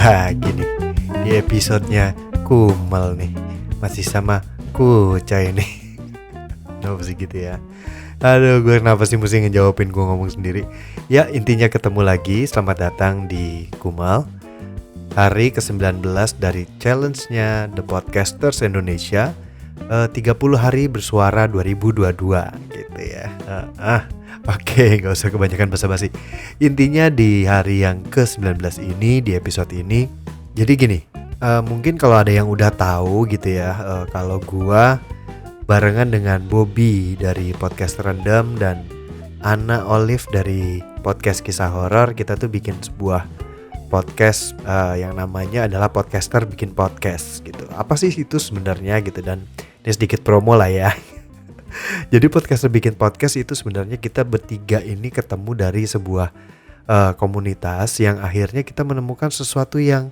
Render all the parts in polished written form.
lagi nih di episodenya Kumal nih. Masih sama Kucai nih. Kenapa sih gitu ya? Aduh, gue kenapa sih mesti ngejawabin gue ngomong sendiri. Ya, intinya ketemu lagi. Selamat datang di Kumal, hari ke-19 dari challenge-nya The Podcasters Indonesia, 30 hari bersuara 2022 gitu ya. Oke, gak usah kebanyakan basa-basi. Intinya di hari yang ke-19 ini, di episode ini, jadi gini, mungkin kalau ada yang udah tahu gitu ya, kalau gua barengan dengan Bobby dari Podcast Random dan Anna Olive dari Podcast Kisah Horor, kita tuh bikin sebuah podcast yang namanya adalah Podcaster Bikin Podcast gitu. Apa sih itu sebenarnya gitu, dan ini sedikit promo lah ya. Jadi Podcaster Bikin Podcast itu sebenarnya kita bertiga ini ketemu dari sebuah komunitas yang akhirnya kita menemukan sesuatu yang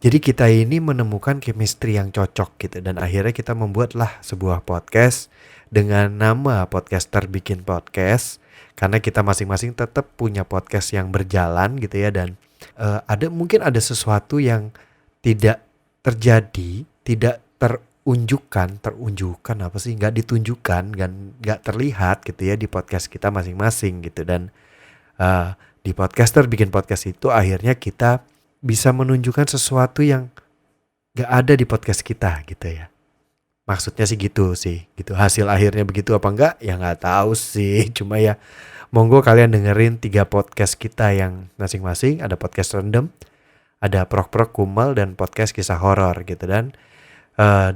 jadi kita ini menemukan chemistry yang cocok gitu, dan akhirnya kita membuatlah sebuah podcast dengan nama Podcaster Bikin Podcast, karena kita masing-masing tetap punya podcast yang berjalan gitu ya, dan mungkin ada sesuatu yang tidak terjadi, tidak terunjukkan apa sih, nggak ditunjukkan dan nggak terlihat gitu ya di podcast kita masing-masing gitu. Dan di Podcaster Bikin Podcast itu akhirnya kita bisa menunjukkan sesuatu yang nggak ada di podcast kita gitu ya. Maksudnya sih gitu sih gitu. Hasil akhirnya begitu apa enggak ya nggak tahu sih. Cuma ya monggo kalian dengerin 3 podcast kita yang masing-masing. Ada Podcast Random, ada Prok Kumal, dan Podcast Kisah Horor gitu. Dan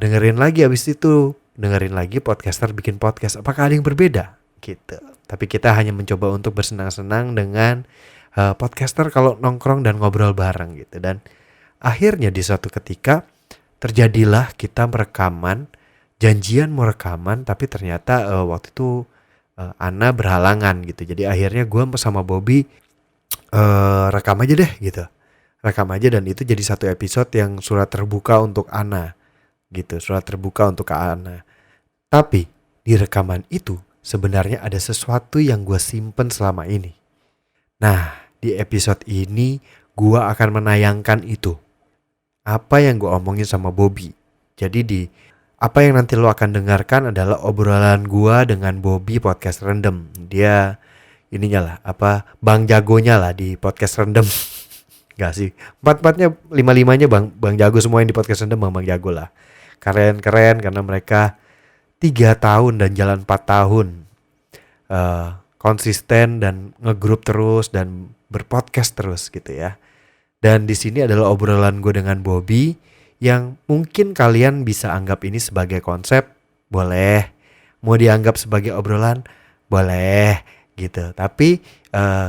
dengerin lagi abis itu, dengerin lagi Podcaster Bikin Podcast. Apakah ada yang berbeda gitu? Tapi kita hanya mencoba untuk bersenang-senang dengan podcaster kalau nongkrong dan ngobrol bareng gitu. Dan akhirnya di suatu ketika terjadilah kita janjian mau rekaman, tapi ternyata waktu itu Ana berhalangan gitu. Jadi akhirnya gue sama Bobby rekam aja deh gitu. Rekam aja, dan itu jadi satu episode yang surat terbuka untuk Ana gitu, surat terbuka untuk Kak Ana. Tapi di rekaman itu sebenarnya ada sesuatu yang gue simpen selama ini. Nah, di episode ini gue akan menayangkan itu, apa yang gue omongin sama Bobby. Jadi apa yang nanti lo akan dengarkan adalah obrolan gue dengan Bobby Podcast Random. Dia ininya lah, bang jagonya lah di Podcast Random. Gak sih, 4-4-nya 5-5-nya bang jago semua yang di Podcast Random, bang jago lah. Keren karena mereka 3 tahun dan jalan 4 tahun konsisten dan ngegrup terus dan berpodcast terus gitu ya. Dan di sini adalah obrolan gue dengan Bobby yang mungkin kalian bisa anggap ini sebagai konsep, boleh. Mau dianggap sebagai obrolan, boleh gitu. Tapi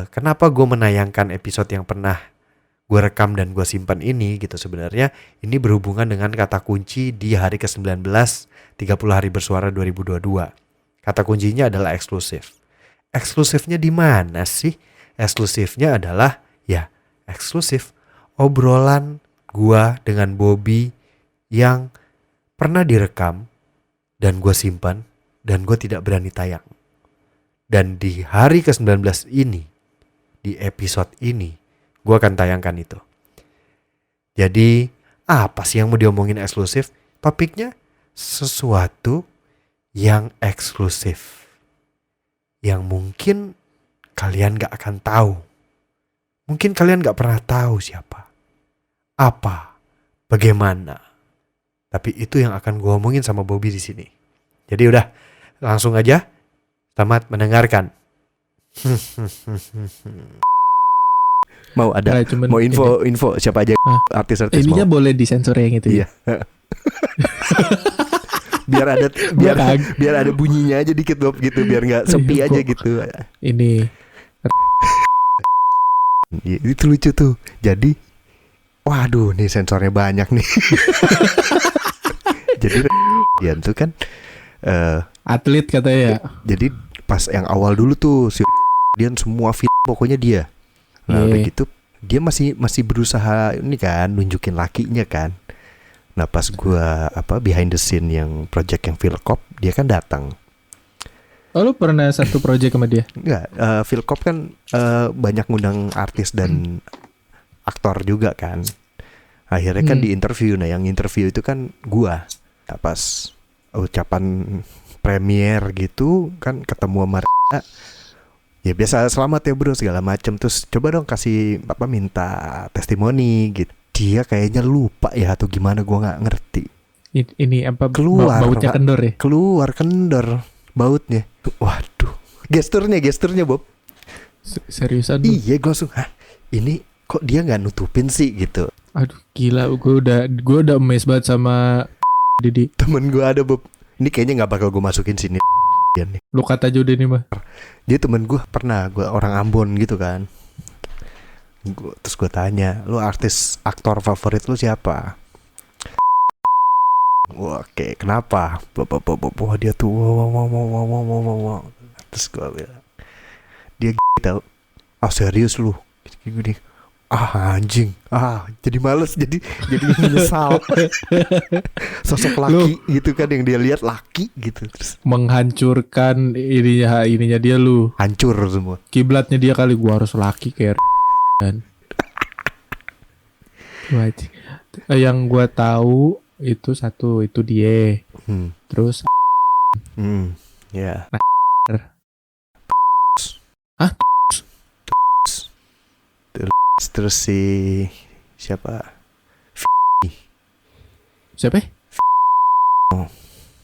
kenapa gue menayangkan episode yang pernah gue rekam dan gue simpan ini gitu, sebenarnya ini berhubungan dengan kata kunci di hari ke-19 30 hari bersuara 2022. Kata kuncinya adalah eksklusif. Eksklusifnya di mana sih? Eksklusifnya adalah eksklusif obrolan gue dengan Bobby yang pernah direkam dan gue simpan dan gue tidak berani tayang. Dan di hari ke-19 ini, di episode ini, gue akan tayangkan itu. Jadi apa sih yang mau diomongin eksklusif? Topiknya sesuatu yang eksklusif, yang mungkin kalian gak akan tahu. Mungkin kalian gak pernah tahu siapa, apa, bagaimana. Tapi itu yang akan gue omongin sama Bobby di sini. Jadi udah, langsung aja. Selamat mendengarkan. Mau info siapa aja artis-artis ininya mau. Boleh disensor yang itu. Iya. biar ada bunyinya aja dikit Bob gitu, biar nggak sepi aja gitu. Ini itu lucu tuh. Jadi waduh, nih sensornya banyak nih. Jadi dia tuh kan atlet katanya. Jadi pas yang awal dulu tuh si dia semua pokoknya dia. Nah udah gitu dia masih berusaha ini kan, nunjukin lakinya kan. Nah pas gua behind the scene yang project yang Philcop, dia kan datang. Oh, lu pernah satu project sama dia? Enggak, Philcop kan banyak ngundang artis dan aktor juga kan. Akhirnya kan di interview. Nah yang interview itu kan gua. Nah, pas ucapan premier gitu kan ketemu sama Reza. Ya biasa selamat ya bro segala macem. Terus coba dong kasih minta testimoni gitu. Dia kayaknya lupa ya atau gimana gua nggak ngerti. Ini apa Keluar, bautnya Pak. kendor ya? Keluar kendor bautnya. Waduh. Gesturnya Bob. Seriusan lu? Iya gue langsung ini kok dia nggak nutupin sih gitu. Aduh gila, gue udah amazed banget sama Didi. Temen gue ada Bob. Ini kayaknya nggak bakal gue masukin sini nih. Lu kata aja udah nih mah. Dia temen gue pernah, gue orang Ambon gitu kan. Terus gue tanya, lu aktor favorit lu siapa? Oke, kenapa? Wah dia tuh wow. Terus gue bilang, dia tau. Serius lu? Gini. Anjing. Jadi males, jadi menyesal. Sosok laki gitu kan yang dia lihat laki gitu. Terus menghancurkan ininya dia lu. hancur semua. Kiblatnya dia kali, gua harus laki kayak kan. Yang gua tahu itu satu itu dia. Terus Ya. Hah? Terus si siapa? Siapa?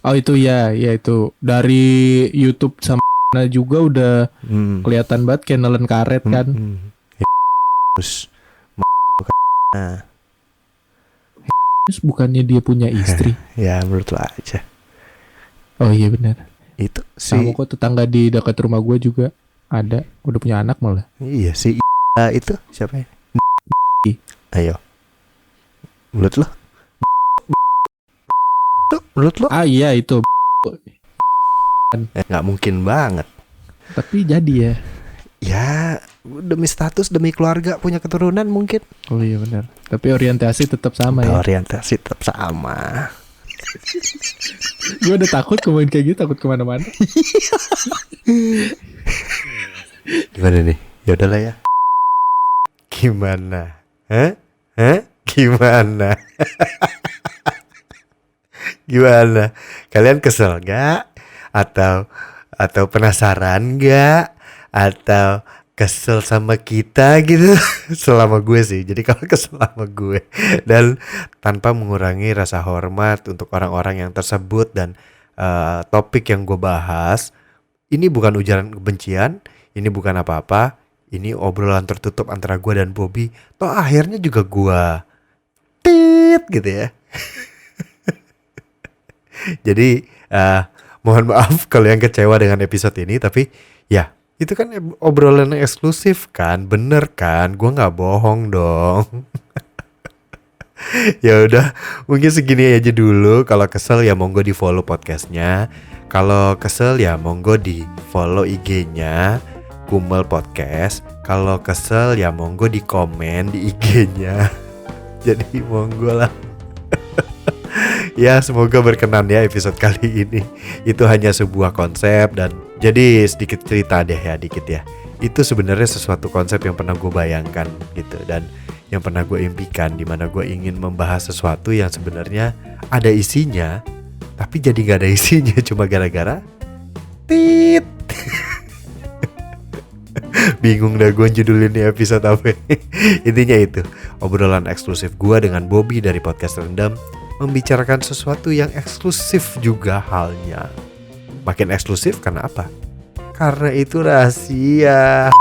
Oh itu ya itu dari YouTube sama juga udah kelihatan banget kayak nelen karet kan. Terus Terus bukannya dia punya istri? ya menurut lo aja. Oh iya benar. Itu Sama kok tetangga di dekat rumah gue juga ada, udah punya anak malah. Iya si itu siapa ya? Ayo. Menurut lo? Menurut lo? Iya itu. Nggak mungkin banget. Tapi jadi ya. Ya demi status, demi keluarga, punya keturunan mungkin. Oh iya benar. Tapi orientasi tetap sama ya. Orientasi tetap sama. Gue udah takut ngomongin kayak gitu, takut kemana-mana. Gimana nih? Ya udahlah ya. Gimana? Gimana? Gimana? Kalian kesel gak? Atau penasaran gak? Atau kesel sama kita gitu? Selama gue sih. Jadi kalau kesel sama gue dan tanpa mengurangi rasa hormat untuk orang-orang yang tersebut dan topik yang gue bahas, ini bukan ujaran kebencian, ini bukan apa-apa. Ini obrolan tertutup antara gue dan Bobby. Toh akhirnya juga gue tit gitu ya. Jadi mohon maaf kalau yang kecewa dengan episode ini. Tapi ya itu kan obrolan yang eksklusif kan. Bener kan? Gue gak bohong dong. Ya udah, mungkin segini aja dulu. Kalau kesel ya monggo di follow podcastnya. Kalau kesel ya monggo di follow IG-nya Kumel Podcast. Kalau kesel ya monggo di komen di IG-nya. Jadi monggo lah. Ya semoga berkenan ya episode kali ini. Itu hanya sebuah konsep dan jadi sedikit cerita deh ya, dikit ya. Itu sebenarnya sesuatu konsep yang pernah gue bayangkan gitu, dan yang pernah gue impikan, dimana gue ingin membahas sesuatu yang sebenarnya ada isinya, tapi jadi gak ada isinya cuma gara-gara tit. Bingung dah gue judulin episode apa. Intinya itu, obrolan eksklusif gue dengan Bobby dari Podcast Rendam, membicarakan sesuatu yang eksklusif juga halnya. Makin eksklusif karena apa? Karena itu rahasia.